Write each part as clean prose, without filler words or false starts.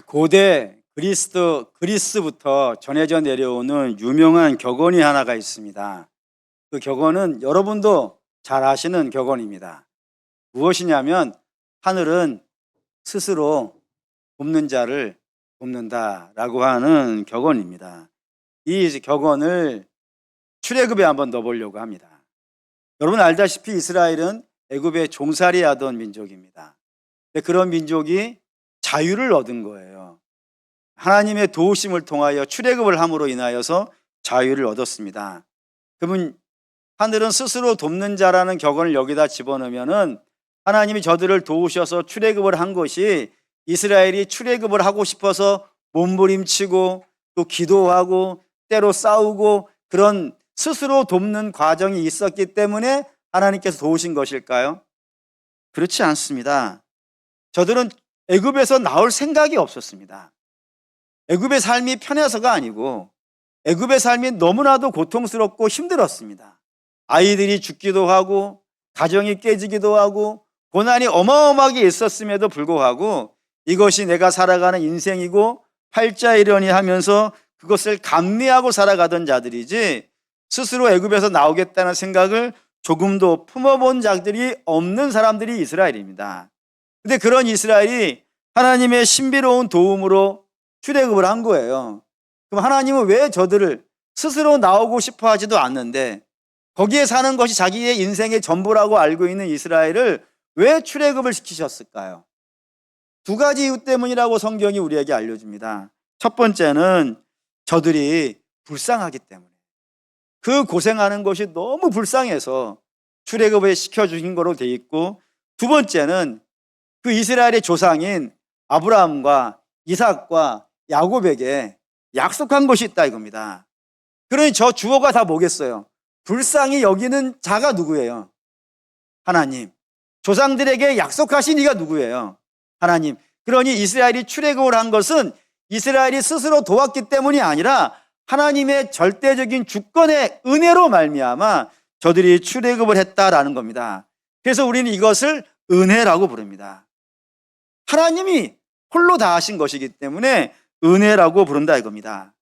고대 그리스부터 전해져 내려오는 유명한 격언이 하나가 있습니다. 그 격언은 여러분도 잘 아시는 격언입니다. 무엇이냐면 하늘은 스스로 돕는 자를 돕는다라고 하는 격언입니다. 이 격언을 출애굽에 한번 넣어보려고 합니다. 여러분 알다시피 이스라엘은 애굽에 종살이하던 민족입니다. 근데 그런 민족이 자유를 얻은 거예요. 하나님의 도우심을 통하여 출애굽을 함으로 인하여서 자유를 얻었습니다. 그러면 하늘은 스스로 돕는 자라는 격언을 여기다 집어넣으면은 하나님이 저들을 도우셔서 출애굽을 한 것이 이스라엘이 출애굽을 하고 싶어서 몸부림치고 또 기도하고 때로 싸우고 그런 스스로 돕는 과정이 있었기 때문에 하나님께서 도우신 것일까요? 그렇지 않습니다. 저들은 애굽에서 나올 생각이 없었습니다. 애굽의 삶이 편해서가 아니고 애굽의 삶이 너무나도 고통스럽고 힘들었습니다. 아이들이 죽기도 하고 가정이 깨지기도 하고 고난이 어마어마하게 있었음에도 불구하고 이것이 내가 살아가는 인생이고 팔자이려니 하면서 그것을 감내하고 살아가던 자들이지 스스로 애굽에서 나오겠다는 생각을 조금도 품어본 자들이 없는 사람들이 이스라엘입니다. 근데 그런 이스라엘이 하나님의 신비로운 도움으로 출애굽을 한 거예요. 그럼 하나님은 왜 저들을 스스로 나오고 싶어 하지도 않는데 거기에 사는 것이 자기의 인생의 전부라고 알고 있는 이스라엘을 왜 출애굽을 시키셨을까요? 두 가지 이유 때문이라고 성경이 우리에게 알려줍니다. 첫 번째는 저들이 불쌍하기 때문에 그 고생하는 것이 너무 불쌍해서 출애굽에 시켜주신 거로 돼 있고, 두 번째는 그 이스라엘의 조상인 아브라함과 이삭과 야곱에게 약속한 것이 있다 이겁니다. 그러니 저 주어가 다 뭐겠어요? 불쌍히 여기는 자가 누구예요? 하나님. 조상들에게 약속하신 이가 누구예요? 하나님. 그러니 이스라엘이 출애굽을 한 것은 이스라엘이 스스로 도왔기 때문이 아니라 하나님의 절대적인 주권의 은혜로 말미암아 저들이 출애굽을 했다라는 겁니다. 그래서 우리는 이것을 은혜라고 부릅니다. 하나님이 홀로 다 하신 것이기 때문에 은혜라고 부른다 이겁니다.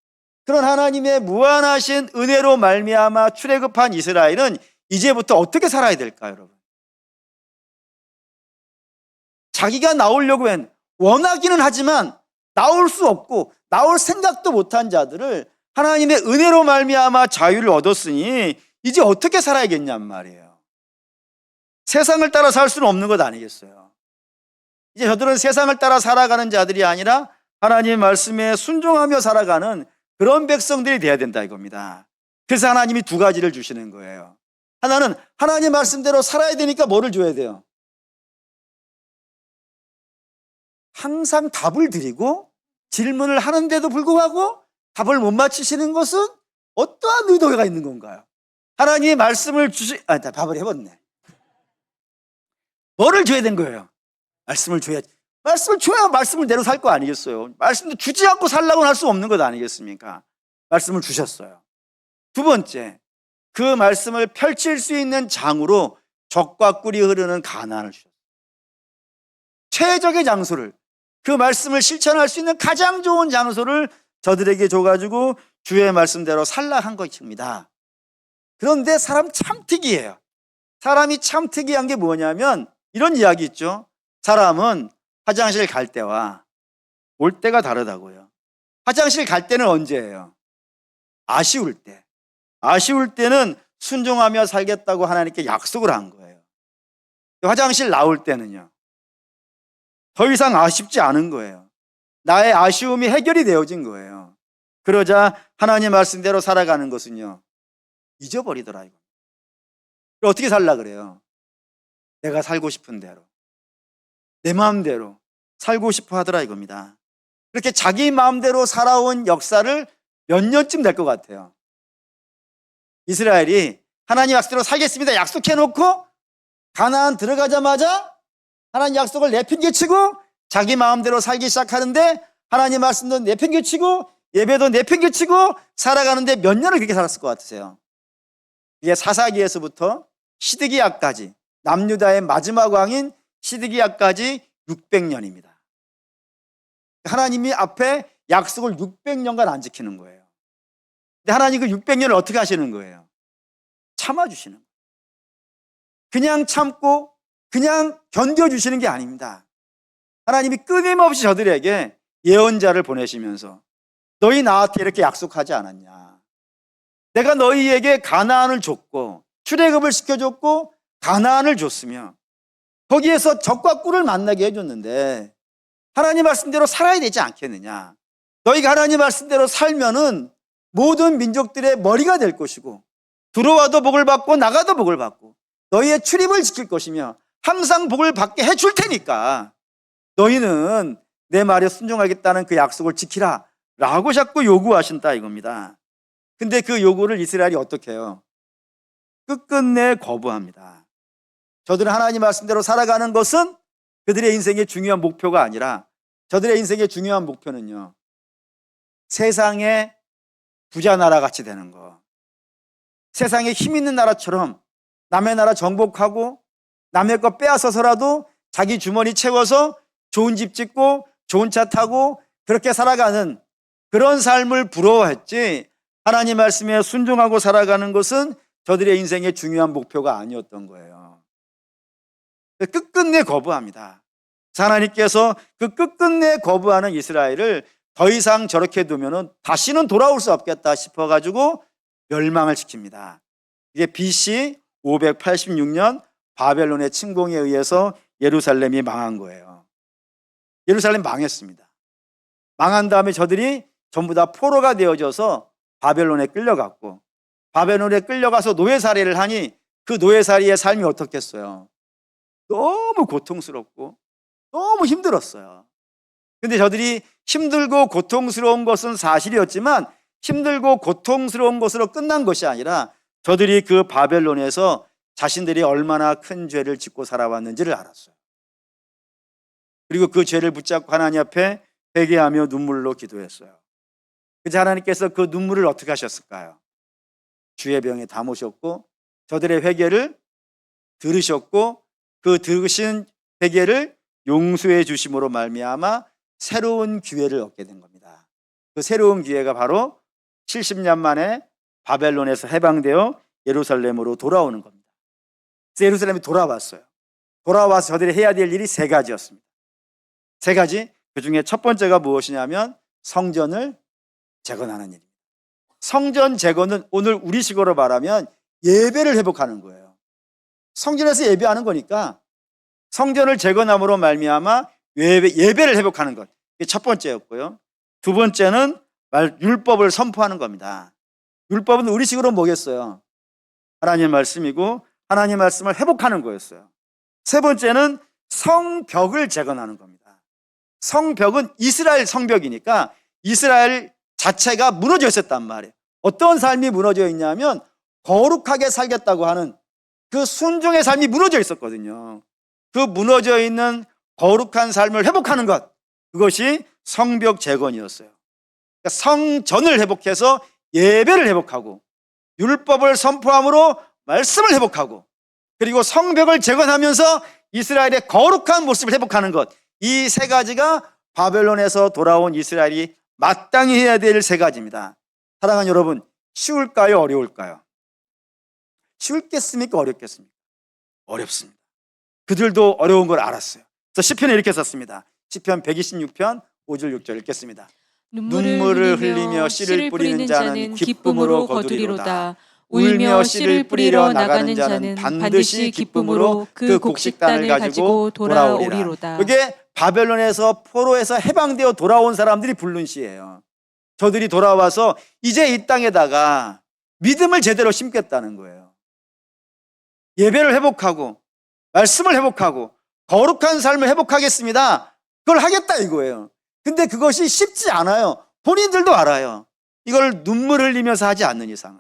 그런 하나님의 무한하신 은혜로 말미암아 출애굽한 이스라엘은 이제부터 어떻게 살아야 될까요, 여러분? 자기가 나오려고 원하기는 하지만 나올 수 없고 나올 생각도 못한 자들을 하나님의 은혜로 말미암아 자유를 얻었으니 이제 어떻게 살아야겠냔 말이에요. 세상을 따라 살 수는 없는 것 아니겠어요? 이제 저들은 세상을 따라 살아가는 자들이 아니라 하나님의 말씀에 순종하며 살아가는 그런 백성들이 돼야 된다 이겁니다. 그래서 하나님이 두 가지를 주시는 거예요. 하나는 하나님 말씀대로 살아야 되니까 뭐를 줘야 돼요? 항상 답을 드리고 질문을 하는데도 불구하고 답을 못 맞히시는 것은 어떠한 의도가 있는 건가요? 하나님의 말씀을 답을 해봤네. 뭐를 줘야 된 거예요? 말씀을 줘야지. 말씀을 줘야 말씀을 대로 살 거 아니겠어요? 말씀도 주지 않고 살라고는 할 수 없는 것 아니겠습니까? 말씀을 주셨어요. 두 번째, 그 말씀을 펼칠 수 있는 장으로 젖과 꿀이 흐르는 가나안을 주셨어요. 최적의 장소를, 그 말씀을 실천할 수 있는 가장 좋은 장소를 저들에게 줘가지고 주의 말씀대로 살라 한 것입니다. 그런데 사람 참 특이해요. 사람이 참 특이한 게 뭐냐면 이런 이야기 있죠. 사람은 화장실 갈 때와 올 때가 다르다고요. 화장실 갈 때는 언제예요? 아쉬울 때. 아쉬울 때는 순종하며 살겠다고 하나님께 약속을 한 거예요. 화장실 나올 때는요, 더 이상 아쉽지 않은 거예요. 나의 아쉬움이 해결이 되어진 거예요. 그러자 하나님 말씀대로 살아가는 것은요, 잊어버리더라 이거. 어떻게 살라 그래요? 내가 살고 싶은 대로, 내 마음대로 살고 싶어 하더라 이겁니다. 그렇게 자기 마음대로 살아온 역사를 몇 년쯤 될 것 같아요. 이스라엘이 하나님 약속대로 살겠습니다 약속해놓고 가나안 들어가자마자 하나님 약속을 내팽개치고 자기 마음대로 살기 시작하는데 하나님 말씀도 내팽개치고 예배도 내팽개치고 살아가는데 몇 년을 그렇게 살았을 것 같으세요? 이게 사사기에서부터 시드기야까지, 남유다의 마지막 왕인 시드기야까지 600년입니다. 하나님이 앞에 약속을 600년간 안 지키는 거예요. 근데 하나님 그 600년을 어떻게 하시는 거예요? 참아주시는 거예요. 그냥 참고 그냥 견뎌주시는 게 아닙니다. 하나님이 끊임없이 저들에게 예언자를 보내시면서 너희 나한테 이렇게 약속하지 않았냐? 내가 너희에게 가나안을 줬고 출애굽을 시켜줬고 가나안을 줬으며 거기에서 적과 꿀을 만나게 해줬는데 하나님 말씀대로 살아야 되지 않겠느냐? 너희가 하나님 말씀대로 살면은 모든 민족들의 머리가 될 것이고 들어와도 복을 받고 나가도 복을 받고 너희의 출입을 지킬 것이며 항상 복을 받게 해줄 테니까 너희는 내 말에 순종하겠다는 그 약속을 지키라 라고 자꾸 요구하신다 이겁니다. 근데 그 요구를 이스라엘이 어떻게 해요? 끝끝내 거부합니다. 저들은 하나님 말씀대로 살아가는 것은 그들의 인생의 중요한 목표가 아니라 저들의 인생의 중요한 목표는요, 세상의 부자 나라 같이 되는 거, 세상에 힘 있는 나라처럼 남의 나라 정복하고 남의 거 빼앗아서라도 자기 주머니 채워서 좋은 집 짓고 좋은 차 타고 그렇게 살아가는 그런 삶을 부러워했지, 하나님 말씀에 순종하고 살아가는 것은 저들의 인생의 중요한 목표가 아니었던 거예요. 끝끝내 거부합니다. 하나님께서 그 끝끝내 거부하는 이스라엘을 더 이상 저렇게 두면은 다시는 돌아올 수 없겠다 싶어가지고 멸망을 시킵니다. 이게 BC 586년 바벨론의 침공에 의해서 예루살렘이 망한 거예요. 예루살렘 망했습니다. 망한 다음에 저들이 전부 다 포로가 되어져서 바벨론에 끌려갔고, 바벨론에 끌려가서 노예살이를 하니 그 노예살이의 삶이 어떻겠어요? 너무 고통스럽고 너무 힘들었어요. 근데 저들이 힘들고 고통스러운 것은 사실이었지만 힘들고 고통스러운 것으로 끝난 것이 아니라 저들이 그 바벨론에서 자신들이 얼마나 큰 죄를 짓고 살아왔는지를 알았어요. 그리고 그 죄를 붙잡고 하나님 앞에 회개하며 눈물로 기도했어요. 그래서 하나님께서 그 눈물을 어떻게 하셨을까요? 주의 병에 담으셨고 저들의 회개를 들으셨고 그 들으신 회개를 용서해 주심으로 말미암아 새로운 기회를 얻게 된 겁니다. 그 새로운 기회가 바로 70년 만에 바벨론에서 해방되어 예루살렘으로 돌아오는 겁니다. 그래서 예루살렘이 돌아왔어요. 돌아와서 저들이 해야 될 일이 세 가지였습니다. 세 가지. 그 중에 첫 번째가 무엇이냐면 성전을 재건하는 일입니다. 성전 재건은 오늘 우리식으로 말하면 예배를 회복하는 거예요. 성전에서 예배하는 거니까 성전을 재건함으로 말미암아 예배를 회복하는 것. 이게 첫 번째였고요. 두 번째는 율법을 선포하는 겁니다. 율법은 우리식으로 뭐겠어요? 하나님 말씀이고 하나님 말씀을 회복하는 거였어요. 세 번째는 성벽을 재건하는 겁니다. 성벽은 이스라엘 성벽이니까 이스라엘 자체가 무너져 있었단 말이에요. 어떤 삶이 무너져 있냐면 거룩하게 살겠다고 하는 그 순종의 삶이 무너져 있었거든요. 그 무너져 있는 거룩한 삶을 회복하는 것, 그것이 성벽 재건이었어요. 그러니까 성전을 회복해서 예배를 회복하고 율법을 선포함으로 말씀을 회복하고 그리고 성벽을 재건하면서 이스라엘의 거룩한 모습을 회복하는 것, 이 세 가지가 바벨론에서 돌아온 이스라엘이 마땅히 해야 될 세 가지입니다. 사랑하는 여러분, 쉬울까요? 어려울까요? 쉬울겠습니까? 어렵겠습니까? 어렵습니다. 그들도 어려운 걸 알았어요. 그래서 시편에 이렇게 썼습니다. 시편 126편 5절 6절 읽겠습니다. 눈물을 흘리며 씨를 뿌리는 자는 기쁨으로 거두리로다. 울며 씨를 뿌리러 나가는 자는 반드시 기쁨으로 그 곡식단을 가지고 돌아오리로다. 이게 바벨론에서 포로에서 해방되어 돌아온 사람들이 부른 시예요. 저들이 돌아와서 이제 이 땅에다가 믿음을 제대로 심겠다는 거예요. 예배를 회복하고 말씀을 회복하고 거룩한 삶을 회복하겠습니다. 그걸 하겠다 이거예요. 근데 그것이 쉽지 않아요. 본인들도 알아요. 이걸 눈물 흘리면서 하지 않는 이상은,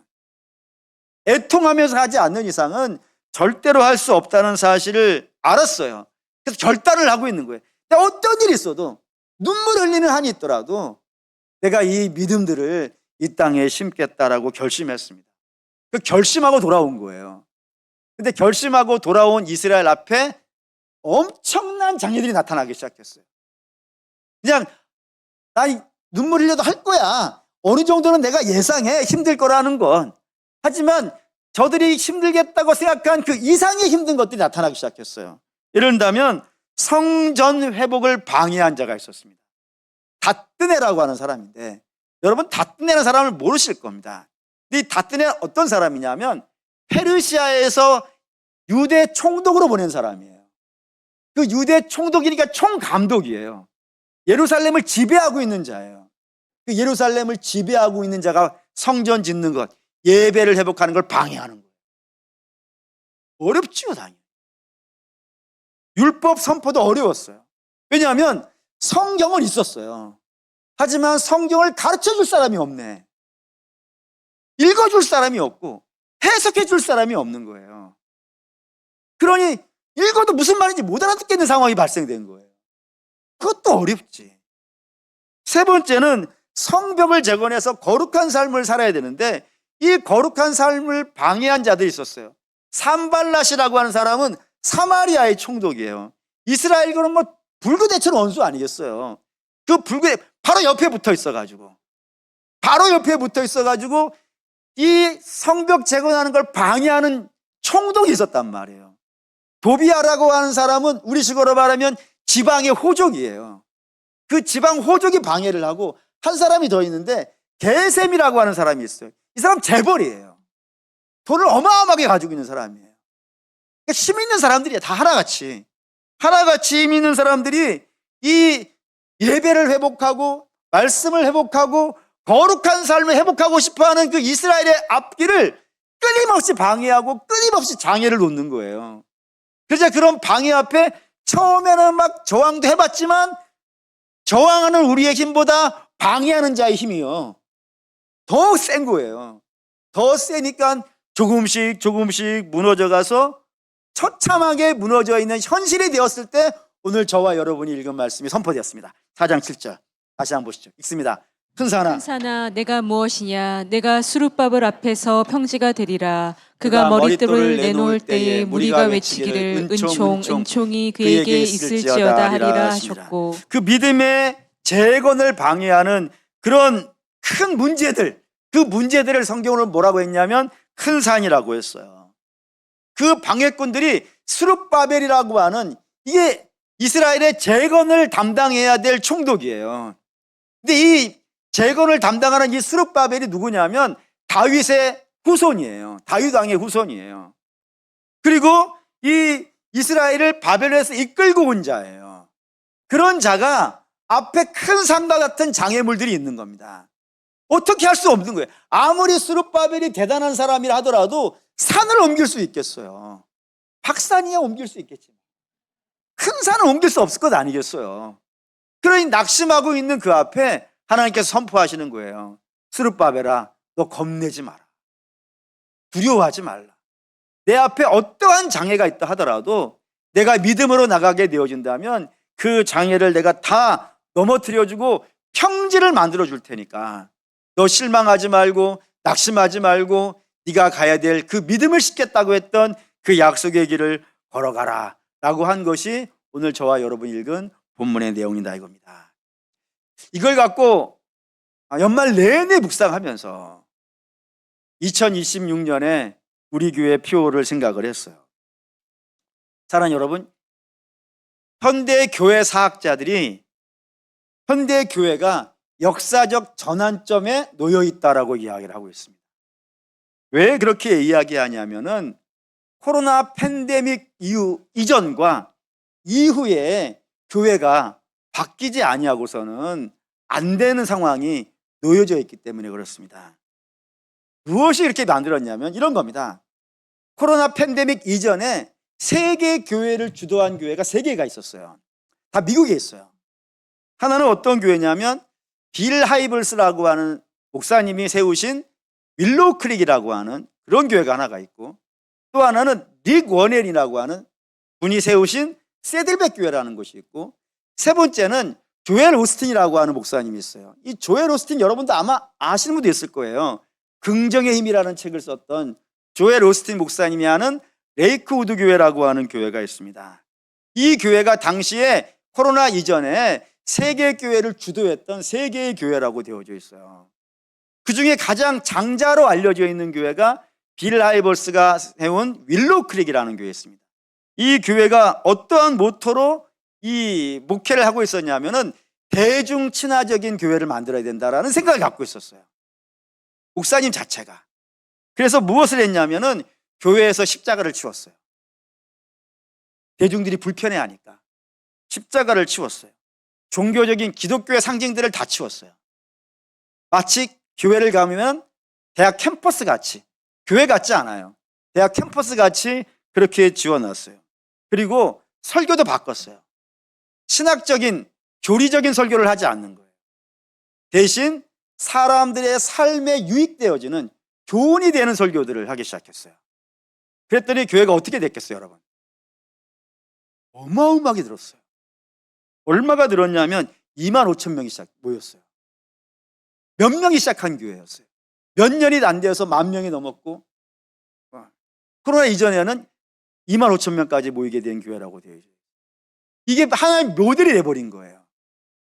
애통하면서 하지 않는 이상은 절대로 할 수 없다는 사실을 알았어요. 그래서 결단을 하고 있는 거예요. 근데 어떤 일이 있어도 눈물 흘리는 한이 있더라도 내가 이 믿음들을 이 땅에 심겠다라고 결심했습니다. 그 결심하고 돌아온 거예요. 근데 결심하고 돌아온 이스라엘 앞에 엄청난 장애들이 나타나기 시작했어요. 그냥 나 눈물 흘려도 할 거야. 어느 정도는 내가 예상해, 힘들 거라는 건. 하지만 저들이 힘들겠다고 생각한 그 이상의 힘든 것들이 나타나기 시작했어요. 예를 든다면 성전 회복을 방해한 자가 있었습니다. 다뜨네라고 하는 사람인데, 여러분 다뜨네라는 사람을 모르실 겁니다. 이 다뜨네는 어떤 사람이냐면 페르시아에서 유대 총독으로 보낸 사람이에요. 그 유대 총독이니까 총감독이에요. 예루살렘을 지배하고 있는 자예요. 그 예루살렘을 지배하고 있는 자가 성전 짓는 것, 예배를 회복하는 걸 방해하는 거예요. 어렵지요, 당연히. 율법 선포도 어려웠어요. 왜냐하면 성경은 있었어요. 하지만 성경을 가르쳐 줄 사람이 없네. 읽어줄 사람이 없고 해석해 줄 사람이 없는 거예요. 그러니 읽어도 무슨 말인지 못 알아듣겠는 상황이 발생된 거예요. 그것도 어렵지. 세 번째는 성벽을 재건해서 거룩한 삶을 살아야 되는데 이 거룩한 삶을 방해한 자들이 있었어요. 산발랏이라고 하는 사람은 사마리아의 총독이에요. 이스라엘과는 뭐 불구대천 원수 아니겠어요. 그 불구대 바로 옆에 붙어 있어가지고 이 성벽 재건하는 걸 방해하는 총독이 있었단 말이에요. 도비아라고 하는 사람은 우리식으로 말하면 지방의 호족이에요. 그 지방 호족이 방해를 하고 한 사람이 더 있는데 게셈이라고 하는 사람이 있어요. 이 사람 재벌이에요. 돈을 어마어마하게 가지고 있는 사람이에요. 그러니까 힘 있는 사람들이야. 다 하나같이 힘 있는 사람들이 이 예배를 회복하고 말씀을 회복하고 거룩한 삶을 회복하고 싶어하는 그 이스라엘의 앞길을 끊임없이 방해하고 끊임없이 장애를 놓는 거예요. 그래서 그런 방해 앞에 처음에는 막 저항도 해봤지만 저항하는 우리의 힘보다 방해하는 자의 힘이요 더 센 거예요. 더 세니까 조금씩 무너져가서 처참하게 무너져 있는 현실이 되었을 때 오늘 저와 여러분이 읽은 말씀이 선포되었습니다. 4장 7절 다시 한번 보시죠. 읽습니다. 큰 산아 내가 무엇이냐? 내가 수룹바벨 앞에서 평지가 되리라. 그가 머릿돌을 내놓을 때에 무리가 외치기를 은총이 그에게 있을지어다 하리라 하셨고. 그 믿음의 재건을 방해하는 그런 큰 문제들, 그 문제들을 성경으로 뭐라고 했냐면 큰 산이라고 했어요. 그 방해꾼들이 수룹바벨이라고 하는 이게 이스라엘의 재건을 담당해야 될 총독이에요. 근데 이 재건을 담당하는 이 스룹바벨이 누구냐면 다윗의 후손이에요. 다윗 왕의 후손이에요. 그리고 이 이스라엘을 바벨론에서 이끌고 온 자예요. 그런 자가 앞에 큰 산과 같은 장애물들이 있는 겁니다. 어떻게 할 수 없는 거예요. 아무리 스룹바벨이 대단한 사람이라 하더라도 산을 옮길 수 있겠어요. 박산이야 옮길 수 있겠지만 큰 산을 옮길 수 없을 것 아니겠어요. 그러니 낙심하고 있는 그 앞에 하나님께서 선포하시는 거예요. 스룹바벨아, 너 겁내지 마라. 두려워하지 말라. 내 앞에 어떠한 장애가 있다 하더라도 내가 믿음으로 나가게 되어진다면 그 장애를 내가 다 넘어뜨려주고 평지를 만들어 줄 테니까 너 실망하지 말고 낙심하지 말고 네가 가야 될 그 믿음을 싣겠다고 했던 그 약속의 길을 걸어가라 라고 한 것이 오늘 저와 여러분이 읽은 본문의 내용이다 이겁니다. 이걸 갖고 연말 내내 묵상하면서 2026년에 우리 교회 표를 생각을 했어요. 사랑하는 여러분, 현대 교회 사학자들이 현대 교회가 역사적 전환점에 놓여 있다라고 이야기를 하고 있습니다. 왜 그렇게 이야기하냐면은 코로나 팬데믹 이전과 이후에 교회가 바뀌지 아니하고서는 안 되는 상황이 놓여져 있기 때문에 그렇습니다. 무엇이 이렇게 만들었냐면 이런 겁니다. 코로나 팬데믹 이전에 세계 교회를 주도한 교회가 3개가 있었어요. 다 미국에 있어요. 하나는 어떤 교회냐면 빌 하이블스라고 하는 목사님이 세우신 윌로우 크릭이라고 하는 그런 교회가 하나가 있고, 또 하나는 릭 워넬이라고 하는 분이 세우신 세들백 교회라는 곳이 있고, 세 번째는 조엘 오스틴이라고 하는 목사님이 있어요. 이 조엘 오스틴 여러분도 아마 아시는 분도 있을 거예요. 긍정의 힘이라는 책을 썼던 조엘 오스틴 목사님이 하는 레이크우드 교회라고 하는 교회가 있습니다. 이 교회가 당시에 코로나 이전에 세계 교회를 주도했던 세계의 교회라고 되어져 있어요. 그중에 가장 장자로 알려져 있는 교회가 빌 하이벌스가 세운 윌로우 크릭이라는 교회였습니다. 이 교회가 어떠한 모토로 이 목회를 하고 있었냐면은 대중 친화적인 교회를 만들어야 된다라는 생각을 갖고 있었어요. 목사님 자체가. 그래서 무엇을 했냐면은 교회에서 십자가를 치웠어요. 대중들이 불편해하니까 십자가를 치웠어요. 종교적인 기독교의 상징들을 다 치웠어요. 마치 교회를 가면 대학 캠퍼스 같이, 교회 같지 않아요. 대학 캠퍼스 같이 그렇게 지어놨어요. 그리고 설교도 바꿨어요. 신학적인 교리적인 설교를 하지 않는 거예요. 대신 사람들의 삶에 유익되어지는 교훈이 되는 설교들을 하기 시작했어요. 그랬더니 교회가 어떻게 됐겠어요, 여러분? 어마어마하게 들었어요. 얼마가 들었냐면 25,000명이 모였어요. 몇 명이 시작한 교회였어요. 몇 년이 안 되어서 10,000명이 넘었고, 코로나 이전에는 25,000명까지 모이게 된 교회라고 되어 있어요. 이게 하나의 모델이 돼버린 거예요.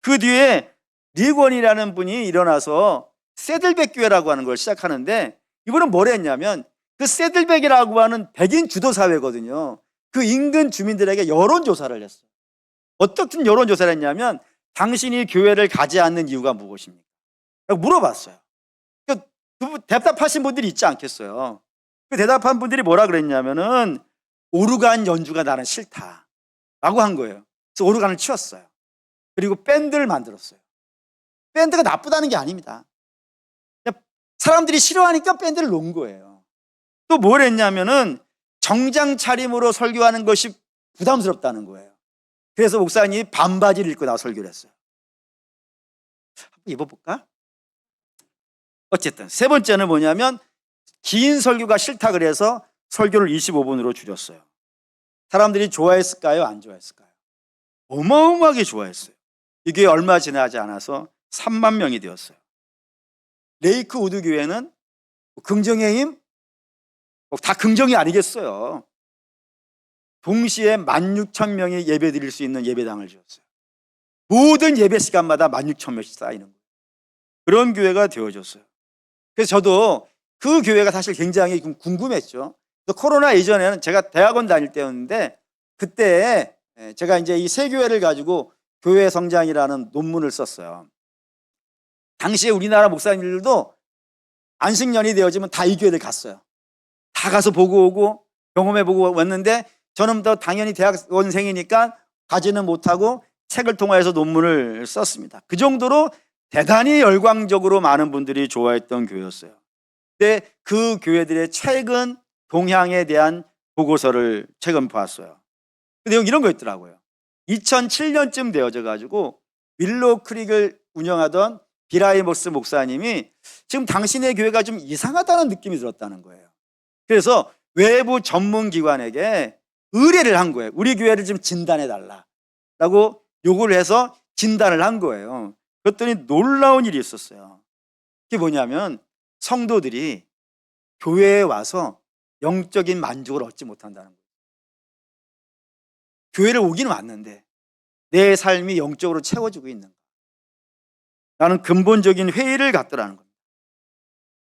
그 뒤에 리건이라는 분이 일어나서 새들백 교회라고 하는 걸 시작하는데, 이분은 뭘 했냐면 그 새들백이라고 하는 백인 주도 사회거든요. 그 인근 주민들에게 여론조사를 했어요. 어떻게 여론조사를 했냐면 당신이 교회를 가지 않는 이유가 무엇입니까? 물어봤어요. 대답하신 분들이 있지 않겠어요. 그 대답한 분들이 뭐라 그랬냐면은 오르간 연주가 나는 싫다라고 한 거예요. 그래서 오르간을 치웠어요. 그리고 밴드를 만들었어요. 밴드가 나쁘다는 게 아닙니다. 사람들이 싫어하니까 밴드를 놓은 거예요. 또 뭘 했냐면은 정장 차림으로 설교하는 것이 부담스럽다는 거예요. 그래서 목사님이 반바지를 입고 나와 설교를 했어요. 한번 입어볼까? 어쨌든 세 번째는 뭐냐면 긴 설교가 싫다 그래서 설교를 25분으로 줄였어요. 사람들이 좋아했을까요? 안 좋아했을까요? 어마어마하게 좋아했어요. 이게 얼마 지나지 않아서 3만 명이 되었어요. 레이크 우드 교회는 긍정의 힘? 다 긍정이 아니겠어요. 동시에 16,000명이 예배 드릴 수 있는 예배당을 지었어요. 모든 예배 시간마다 16,000명씩 쌓이는 거예요. 그런 교회가 되어졌어요. 그래서 저도 그 교회가 사실 굉장히 궁금했죠. 코로나 이전에는 제가 대학원 다닐 때였는데 그때 제가 이제 이 새 교회를 가지고 교회 성장이라는 논문을 썼어요. 당시에 우리나라 목사님들도 안식년이 되어지면 다 이 교회를 갔어요. 다 가서 보고 오고 경험해보고 왔는데 저는 더 당연히 대학원생이니까 가지는 못하고 책을 통해서 논문을 썼습니다. 그 정도로 대단히 열광적으로 많은 분들이 좋아했던 교회였어요. 근데 그 교회들의 최근 동향에 대한 보고서를 최근 봤어요. 그 내용 이런 거 있더라고요. 2007년쯤 되어져 가지고 윌로우 크릭을 운영하던 비라이모스 목사님이 지금 당신의 교회가 좀 이상하다는 느낌이 들었다는 거예요. 그래서 외부 전문기관에게 의뢰를 한 거예요. 우리 교회를 좀 진단해 달라라고 요구를 해서 진단을 한 거예요. 그랬더니 놀라운 일이 있었어요. 그게 뭐냐면 성도들이 교회에 와서 영적인 만족을 얻지 못한다는 거예요. 교회를 오기는 왔는데 내 삶이 영적으로 채워지고 있는가? 라는 근본적인 회의를 갖더라는 겁니다.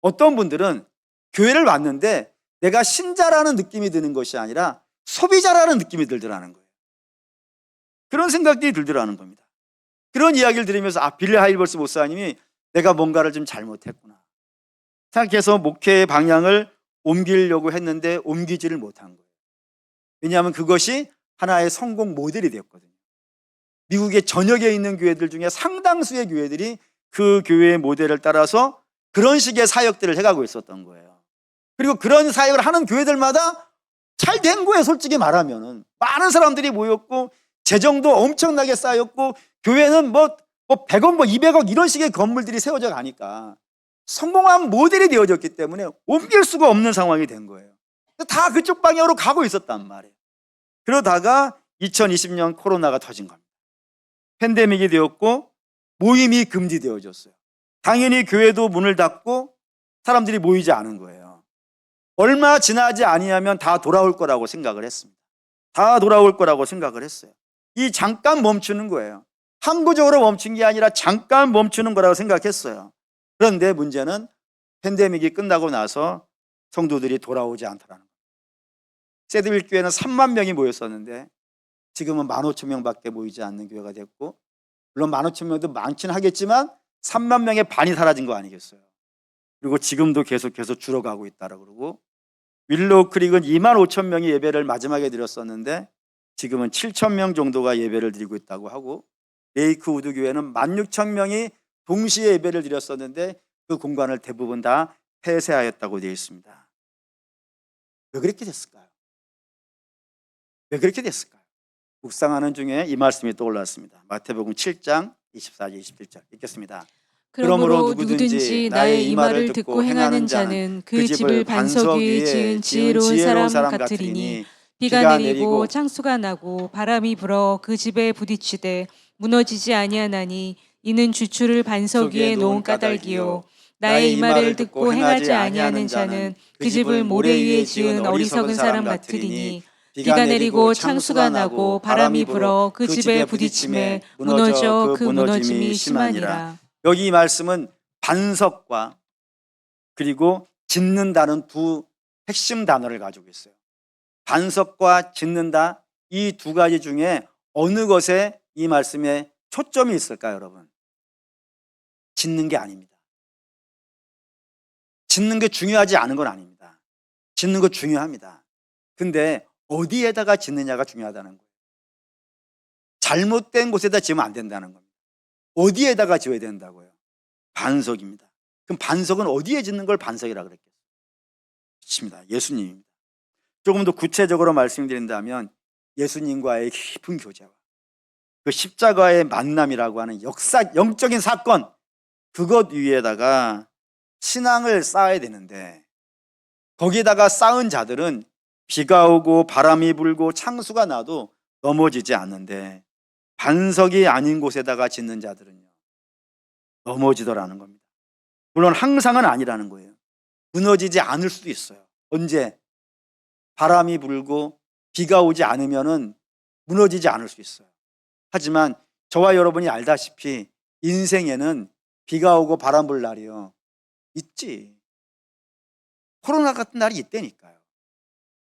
어떤 분들은 교회를 왔는데 내가 신자라는 느낌이 드는 것이 아니라 소비자라는 느낌이 들더라는 거예요. 그런 생각들이 들더라는 겁니다. 그런 이야기를 들으면서 빌리 하이벌스 목사님이 내가 뭔가를 좀 잘못했구나 생각해서 목회의 방향을 옮기려고 했는데 옮기지를 못한 거예요. 왜냐하면 그것이 하나의 성공 모델이 되었거든요. 미국의 전역에 있는 교회들 중에 상당수의 교회들이 그 교회의 모델을 따라서 그런 식의 사역들을 해가고 있었던 거예요. 그리고 그런 사역을 하는 교회들마다 잘 된 거예요. 솔직히 말하면은 많은 사람들이 모였고 재정도 엄청나게 쌓였고 교회는 뭐 100억 200억 이런 식의 건물들이 세워져 가니까 성공한 모델이 되어졌기 때문에 옮길 수가 없는 상황이 된 거예요. 다 그쪽 방향으로 가고 있었단 말이에요. 그러다가 2020년 코로나가 터진 겁니다. 팬데믹이 되었고 모임이 금지되어졌어요. 당연히 교회도 문을 닫고 사람들이 모이지 않은 거예요. 얼마 지나지 아니하면 다 돌아올 거라고 생각을 했습니다. 다 돌아올 거라고 생각을 했어요. 이 잠깐 멈추는 거예요. 항구적으로 멈춘 게 아니라 잠깐 멈추는 거라고 생각했어요. 그런데 문제는 팬데믹이 끝나고 나서 성도들이 돌아오지 않더라는 거예요. 새드빌 교회는 3만 명이 모였었는데 지금은 15,000명밖에 모이지 않는 교회가 됐고, 물론 15,000명도 많긴 하겠지만 3만 명의 반이 사라진 거 아니겠어요. 그리고 지금도 계속해서 줄어가고 있다라고 그러고, 윌로우 크릭은 25,000명이 예배를 마지막에 드렸었는데 지금은 7,000명 정도가 예배를 드리고 있다고 하고, 레이크우드 교회는 16,000명이 동시에 예배를 드렸었는데 그 공간을 대부분 다 폐쇄하였다고 되어 있습니다. 왜 그렇게 됐을까요? 왜 그렇게 됐을까요? 묵상하는 중에 이 말씀이 떠올랐습니다. 마태복음 7장 24절 27절 읽겠습니다. 그러므로 누구든지 나의 이 말을 듣고 행하는 자는 그 집을 반석 위에 지은 지혜로운 사람 같으리니 비가 내리고 창수가 나고 바람이 불어 그 집에 부딪히되 무너지지 아니하나니 이는 주추를 반석 위에 놓은 까닭이요 나의 이 말을 듣고 행하지 아니하는 자는 그 집을 모래 위에 지은 어리석은 사람 같으리니 비가 내리고 창수가 나고 바람이 불어 그 집에 부딪힘에 무너져 그 무너짐이 심하니라. 여기 이 말씀은 반석과 그리고 짓는다는 두 핵심 단어를 가지고 있어요. 반석과 짓는다, 이 두 가지 중에 어느 것에 이 말씀에 초점이 있을까요, 여러분? 짓는 게 아닙니다. 짓는 게 중요하지 않은 건 아닙니다. 짓는 거 중요합니다. 근데 어디에다가 짓느냐가 중요하다는 거예요. 잘못된 곳에다 지으면 안 된다는 겁니다. 어디에다가 지어야 된다고요? 반석입니다. 그럼 반석은 어디에 짓는 걸 반석이라고 그랬겠어요? 그렇습니다. 예수님입니다. 조금 더 구체적으로 말씀드린다면 예수님과의 깊은 교제와 그 십자가의 만남이라고 하는 영적인 사건, 그것 위에다가 신앙을 쌓아야 되는데, 거기에다가 쌓은 자들은 비가 오고 바람이 불고 창수가 나도 넘어지지 않는데, 반석이 아닌 곳에다가 짓는 자들은요 넘어지더라는 겁니다. 물론 항상은 아니라는 거예요. 무너지지 않을 수도 있어요. 언제? 바람이 불고 비가 오지 않으면은 무너지지 않을 수 있어요. 하지만 저와 여러분이 알다시피 인생에는 비가 오고 바람 불 날이요 있지. 코로나 같은 날이 있다니까요.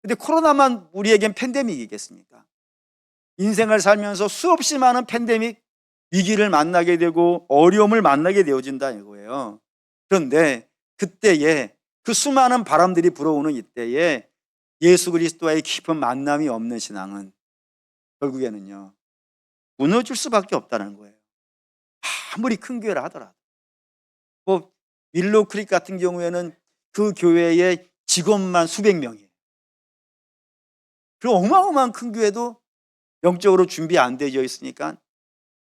근데 코로나만 우리에겐 팬데믹이겠습니까? 인생을 살면서 수없이 많은 팬데믹 위기를 만나게 되고 어려움을 만나게 되어진다 이거예요. 그런데 그때에 그 수많은 바람들이 불어오는 이때에 예수 그리스도와의 깊은 만남이 없는 신앙은 결국에는요 무너질 수밖에 없다는 거예요. 아무리 큰 교회라 하더라도. 뭐 윌로우 크릭 같은 경우에는 그 교회의 직원만 수백 명이에요. 그리고 어마어마한 큰 교회도 영적으로 준비 안 되어 있으니까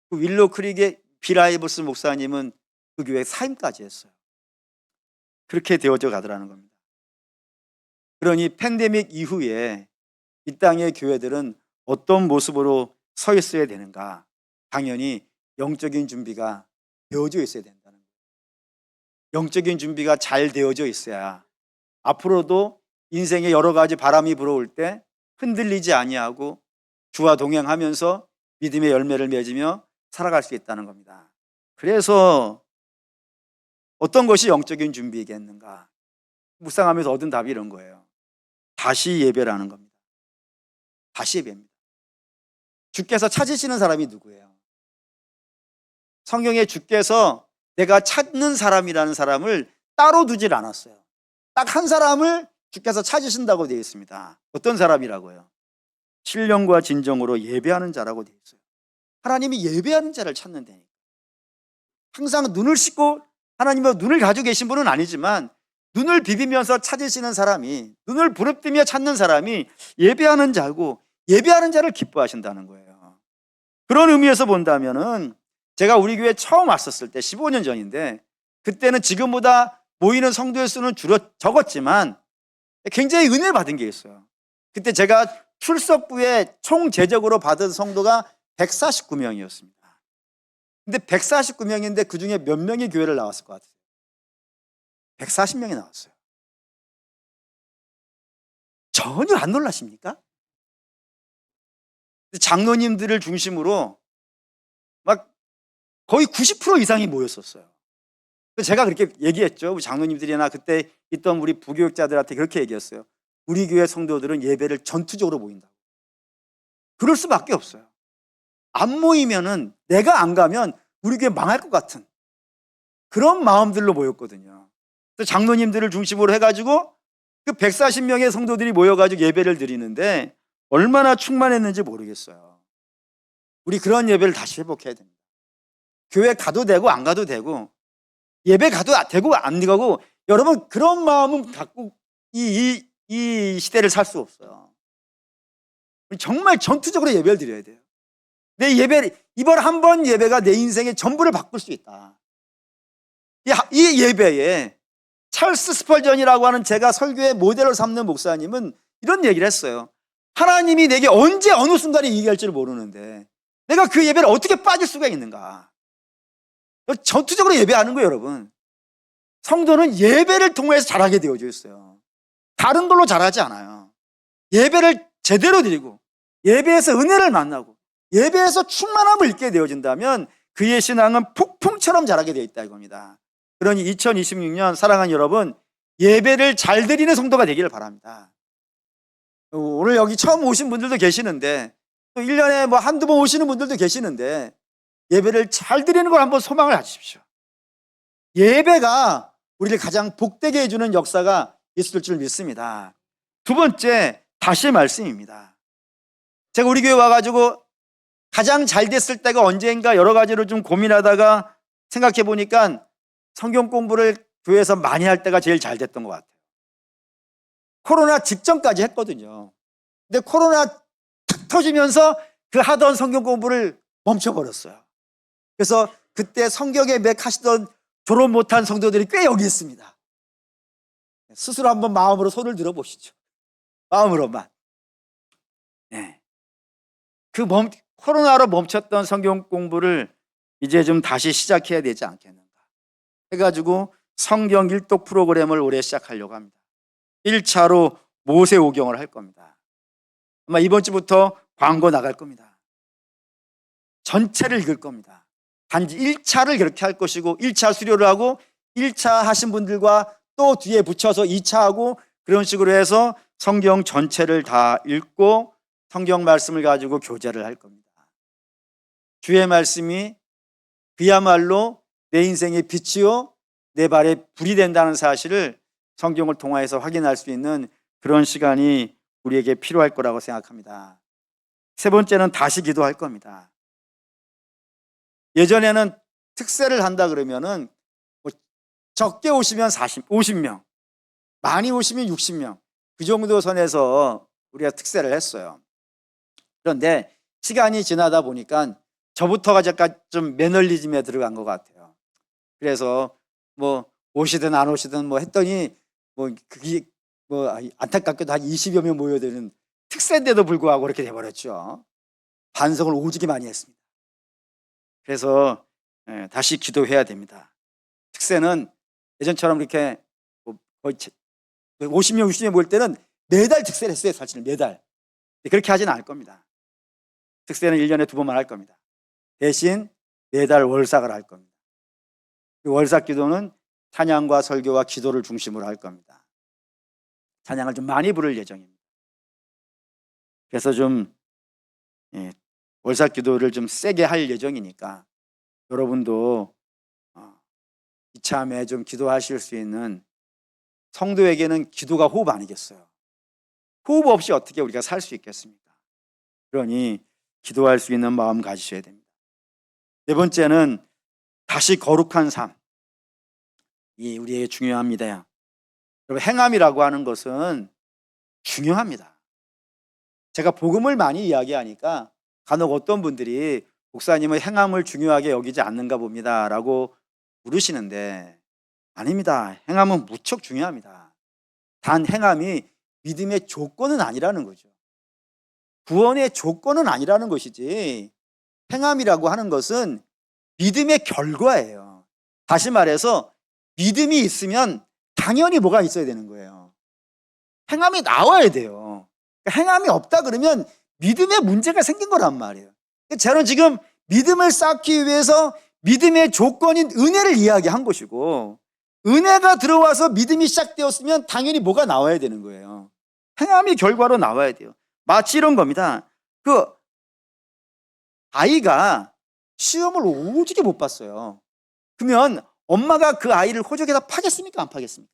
그 윌로우 크릭의 비라이버스 목사님은 그 교회 사임까지 했어요. 그렇게 되어져 가더라는 겁니다. 그러니 팬데믹 이후에 이 땅의 교회들은 어떤 모습으로 서 있어야 되는가? 당연히 영적인 준비가 되어져 있어야 된다는 거예요. 영적인 준비가 잘 되어져 있어야 앞으로도 인생에 여러 가지 바람이 불어올 때 흔들리지 아니하고 주와 동행하면서 믿음의 열매를 맺으며 살아갈 수 있다는 겁니다. 그래서 어떤 것이 영적인 준비겠는가? 묵상하면서 얻은 답이 이런 거예요. 다시 예배라는 겁니다. 다시 예배입니다. 주께서 찾으시는 사람이 누구예요? 성경에 주께서 내가 찾는 사람이라는 사람을 따로 두질 않았어요. 딱 한 사람을 주께서 찾으신다고 되어 있습니다. 어떤 사람이라고요? 신령과 진정으로 예배하는 자라고 되어 있어요. 하나님이 예배하는 자를 찾는다니까. 항상 눈을 씻고 하나님의 눈을 가지고 계신 분은 아니지만 눈을 비비면서 찾으시는 사람이, 눈을 부릅뜨며 찾는 사람이 예배하는 자고 예배하는 자를 기뻐하신다는 거예요. 그런 의미에서 본다면은 제가 우리 교회 처음 왔었을 때 15년 전인데 그때는 지금보다 모이는 성도의 수는 적었지만 굉장히 은혜를 받은 게 있어요. 그때 제가 출석부에 총 제적으로 받은 성도가 149명이었습니다. 근데 149명인데 그 중에 몇 명이 교회를 나왔을 것 같아요? 140명이 나왔어요. 전혀 안 놀라십니까? 장로님들을 중심으로 막 거의 90% 이상이 모였었어요. 그래서 제가 그렇게 얘기했죠. 우리 장로님들이나 그때 있던 우리 부교육자들한테 그렇게 얘기했어요. 우리 교회 성도들은 예배를 전투적으로 모인다. 그럴 수밖에 없어요. 안 모이면은, 내가 안 가면 우리 교회 망할 것 같은 그런 마음들로 모였거든요. 그래서 장로님들을 중심으로 해가지고 그 140명의 성도들이 모여가지고 예배를 드리는데 얼마나 충만했는지 모르겠어요. 우리 그런 예배를 다시 회복해야 됩니다. 교회 가도 되고 안 가도 되고, 예배 가도 되고 안 가고, 여러분 그런 마음은 갖고 이 시대를 살 수 없어요. 우리 정말 전투적으로 예배를 드려야 돼요. 내 예배, 이번 한 번 예배가 내 인생의 전부를 바꿀 수 있다. 이 예배에 찰스 스펄전이라고 하는 제가 설교의 모델로 삼는 목사님은 이런 얘기를 했어요. 하나님이 내게 언제 어느 순간에 얘기할지를 모르는데 내가 그 예배를 어떻게 빠질 수가 있는가. 전투적으로 예배하는 거예요, 여러분. 성도는 예배를 통해서 자라게 되어져 있어요. 다른 걸로 자라지 않아요. 예배를 제대로 드리고 예배에서 은혜를 만나고 예배에서 충만함을 잊게 되어진다면 그의 신앙은 폭풍처럼 자라게 되어 있다 이겁니다. 그러니 2026년 사랑하는 여러분, 예배를 잘 드리는 성도가 되기를 바랍니다. 오늘 여기 처음 오신 분들도 계시는데, 또 1년에 뭐 한두 번 오시는 분들도 계시는데, 예배를 잘 드리는 걸 한번 소망을 가지십시오. 예배가 우리를 가장 복되게 해주는 역사가 있을 줄 믿습니다. 두 번째, 다시 말씀입니다. 제가 우리 교회 와가지고 가장 잘 됐을 때가 언제인가 여러 가지로 좀 고민하다가 생각해 보니까 성경 공부를 교회에서 많이 할 때가 제일 잘 됐던 것 같아요. 코로나 직전까지 했거든요. 근데 코로나 탁 터지면서 그 하던 성경 공부를 멈춰버렸어요. 그래서 그때 성경에 맥하시던 졸업 못한 성도들이 꽤 여기 있습니다. 스스로 한번 마음으로 손을 들어보시죠. 마음으로만. 네. 코로나로 멈췄던 성경 공부를 이제 좀 다시 시작해야 되지 않겠는가 해가지고 성경 일독 프로그램을 올해 시작하려고 합니다. 1차로 모세오경을 할 겁니다. 아마 이번 주부터 광고 나갈 겁니다. 전체를 읽을 겁니다. 단지 1차를 그렇게 할 것이고 1차 수료를 하고 1차 하신 분들과 또 뒤에 붙여서 2차 하고 그런 식으로 해서 성경 전체를 다 읽고 성경 말씀을 가지고 교제를 할 겁니다. 주의 말씀이 그야말로 내 인생의 빛이요 내 발에 불이 된다는 사실을 성경을 통해서 확인할 수 있는 그런 시간이 우리에게 필요할 거라고 생각합니다. 세 번째는 다시 기도할 겁니다. 예전에는 특세를 한다 그러면은 적게 오시면 50명, 많이 오시면 60명, 그 정도 선에서 우리가 특세를 했어요. 그런데 시간이 지나다 보니까 저부터가 잠깐 좀 매너리즘에 들어간 것 같아요. 그래서 뭐 오시든 안 오시든 뭐 했더니 뭐 그게 뭐 안타깝게도 한 20여 명 모여드는 특세인데도 불구하고 그렇게 돼버렸죠. 반성을 오지게 많이 했습니다. 그래서 다시 기도해야 됩니다. 특세는 예전처럼 이렇게 거의 50명, 60명 모일 때는 매달 특세를 했어요. 사실 매달. 그렇게 하지는 않을 겁니다. 특세는 1년에 2번만 할 겁니다. 대신 매달 월삭을 할 겁니다. 그 월삭 기도는 찬양과 설교와 기도를 중심으로 할 겁니다. 찬양을 좀 많이 부를 예정입니다. 그래서 좀 월삭 기도를 좀 세게 할 예정이니까 여러분도 이참에 좀 기도하실 수 있는, 성도에게는 기도가 호흡 아니겠어요? 호흡 없이 어떻게 우리가 살 수 있겠습니까? 그러니 기도할 수 있는 마음 가지셔야 됩니다. 네 번째는 다시 거룩한 삶. 이 우리에게 중요합니다. 여러분, 행함이라고 하는 것은 중요합니다. 제가 복음을 많이 이야기하니까 간혹 어떤 분들이 목사님은 행함을 중요하게 여기지 않는가 봅니다 라고 물으시는데, 아닙니다. 행함은 무척 중요합니다. 단 행함이 믿음의 조건은 아니라는 거죠. 구원의 조건은 아니라는 것이지, 행함이라고 하는 것은 믿음의 결과예요. 다시 말해서 믿음이 있으면 당연히 뭐가 있어야 되는 거예요. 행함이 나와야 돼요. 행함이 없다 그러면 믿음에 문제가 생긴 거란 말이에요. 저는 지금 믿음을 쌓기 위해서 믿음의 조건인 은혜를 이야기한 것이고, 은혜가 들어와서 믿음이 시작되었으면 당연히 뭐가 나와야 되는 거예요. 행함이 결과로 나와야 돼요. 마치 이런 겁니다. 그 아이가 시험을 오지게 못 봤어요. 그러면 엄마가 그 아이를 호적에다 파겠습니까? 안 파겠습니까?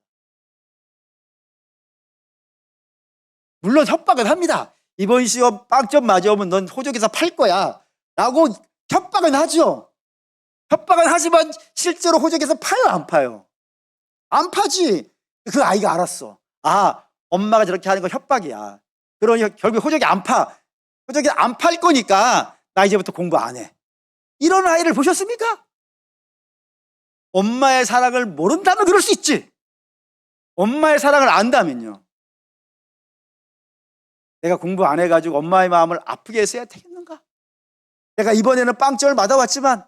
물론 협박을 합니다. 이번 시험 빵점 맞아오면 넌 호적에서 팔 거야 라고 협박은 하죠. 협박은 하지만 실제로 호적에서 파요, 안 파요? 안 파지. 그 아이가 알았어. 아, 엄마가 저렇게 하는 건 협박이야. 그러니 결국 호적이 안 파. 호적이 안 팔 거니까 나 이제부터 공부 안 해. 이런 아이를 보셨습니까? 엄마의 사랑을 모른다면 그럴 수 있지. 엄마의 사랑을 안다면요. 내가 공부 안 해가지고 엄마의 마음을 아프게 했어야 되겠는가? 내가 이번에는 빵점을 맞아왔지만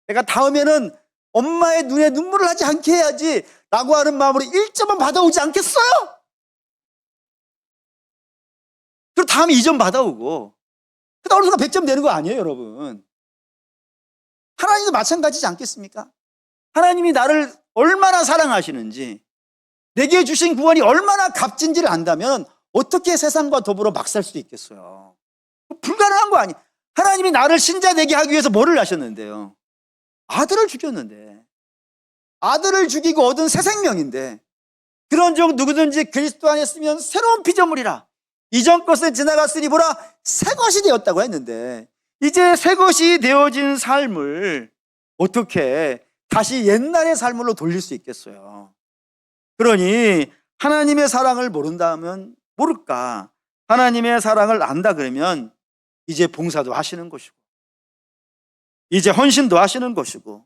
내가 다음에는 엄마의 눈에 눈물을 하지 않게 해야지 라고 하는 마음으로 1점은 받아오지 않겠어요? 그리고 다음에 2점 받아오고 그러다 어느 순간 100점 되는 거 아니에요, 여러분? 하나님도 마찬가지지 않겠습니까? 하나님이 나를 얼마나 사랑하시는지, 내게 주신 구원이 얼마나 값진지를 안다면 어떻게 세상과 더불어 막 살 수도 있겠어요? 불가능한 거 아니에요. 하나님이 나를 신자 되게 하기 위해서 뭐를 하셨는데요? 아들을 죽였는데, 아들을 죽이고 얻은 새 생명인데, 그런 종 누구든지 그리스도 안에 있으면 새로운 피조물이라. 이전 것은 지나갔으니 보라 새 것이 되었다고 했는데, 이제 새 것이 되어진 삶을 어떻게 다시 옛날의 삶으로 돌릴 수 있겠어요? 그러니 하나님의 사랑을 모른다면 모를까? 하나님의 사랑을 안다 그러면 이제 봉사도 하시는 것이고, 이제 헌신도 하시는 것이고,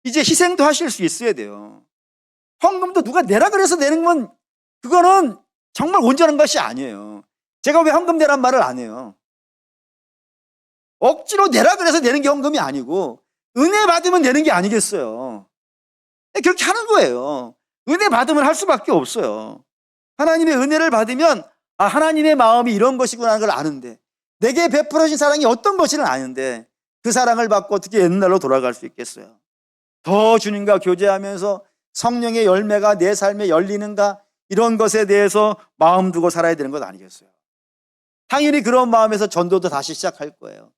이제 희생도 하실 수 있어야 돼요. 헌금도 누가 내라 그래서 내는 건 그거는 정말 온전한 것이 아니에요. 제가 왜 헌금 내란 말을 안 해요? 억지로 내라 그래서 내는 게 헌금이 아니고 은혜 받으면 내는 게 아니겠어요. 그렇게 하는 거예요. 은혜 받으면 할 수밖에 없어요. 하나님의 은혜를 받으면 하나님의 마음이 이런 것이구나 하는 걸 아는데, 내게 베풀어진 사랑이 어떤 것인지는 아는데 그 사랑을 받고 어떻게 옛날로 돌아갈 수 있겠어요? 더 주님과 교제하면서 성령의 열매가 내 삶에 열리는가, 이런 것에 대해서 마음 두고 살아야 되는 것 아니겠어요? 당연히 그런 마음에서 전도도 다시 시작할 거예요.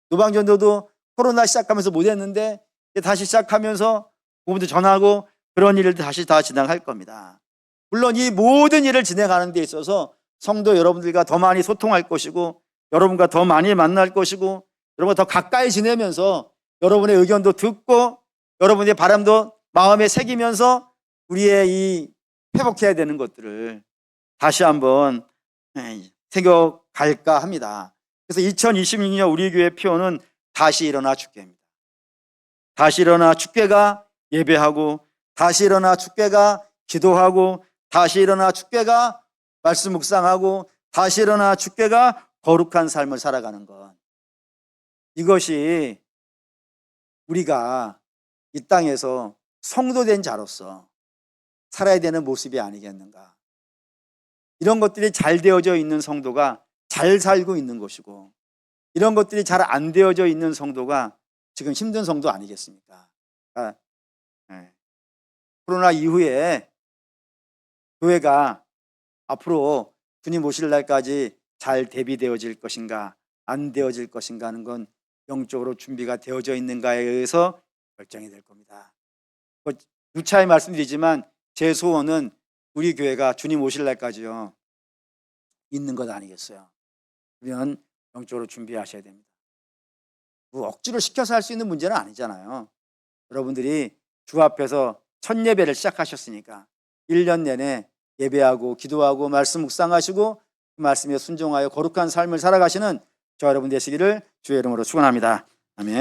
노방전도도 코로나 시작하면서 못했는데 다시 시작하면서 복음도 전하고 그런 일을 다시 다 진행할 겁니다. 물론 이 모든 일을 진행하는 데 있어서 성도 여러분들과 더 많이 소통할 것이고, 여러분과 더 많이 만날 것이고, 여러분과 더 가까이 지내면서 여러분의 의견도 듣고 여러분의 바람도 마음에 새기면서 우리의 이 회복해야 되는 것들을 다시 한번 새겨갈까 합니다. 그래서 2026년 우리 교회 표어는 다시 일어나 주께입니다. 다시 일어나 주께가 예배하고, 다시 일어나 주께가 기도하고, 다시 일어나 주께가 말씀 묵상하고, 다시 일어나 주께가 거룩한 삶을 살아가는 것, 이것이 우리가 이 땅에서 성도된 자로서 살아야 되는 모습이 아니겠는가. 이런 것들이 잘 되어져 있는 성도가 잘 살고 있는 것이고, 이런 것들이 잘 안 되어져 있는 성도가 지금 힘든 성도 아니겠습니까? 코로나 이후에 교회가 앞으로 주님 오실 날까지 잘 대비되어질 것인가 안 되어질 것인가 하는 건 영적으로 준비가 되어져 있는가에 의해서 결정이 될 겁니다. 누차에 말씀드리지만 제 소원은 우리 교회가 주님 오실 날까지요 있는 것 아니겠어요? 그러면 영적으로 준비하셔야 됩니다. 뭐 억지로 시켜서 할 수 있는 문제는 아니잖아요. 여러분들이 주 앞에서 첫 예배를 시작하셨으니까 1년 내내 예배하고 기도하고 말씀 묵상하시고 그 말씀에 순종하여 거룩한 삶을 살아가시는 저 여러분 되시기를 주의 이름으로 축원합니다. 아멘.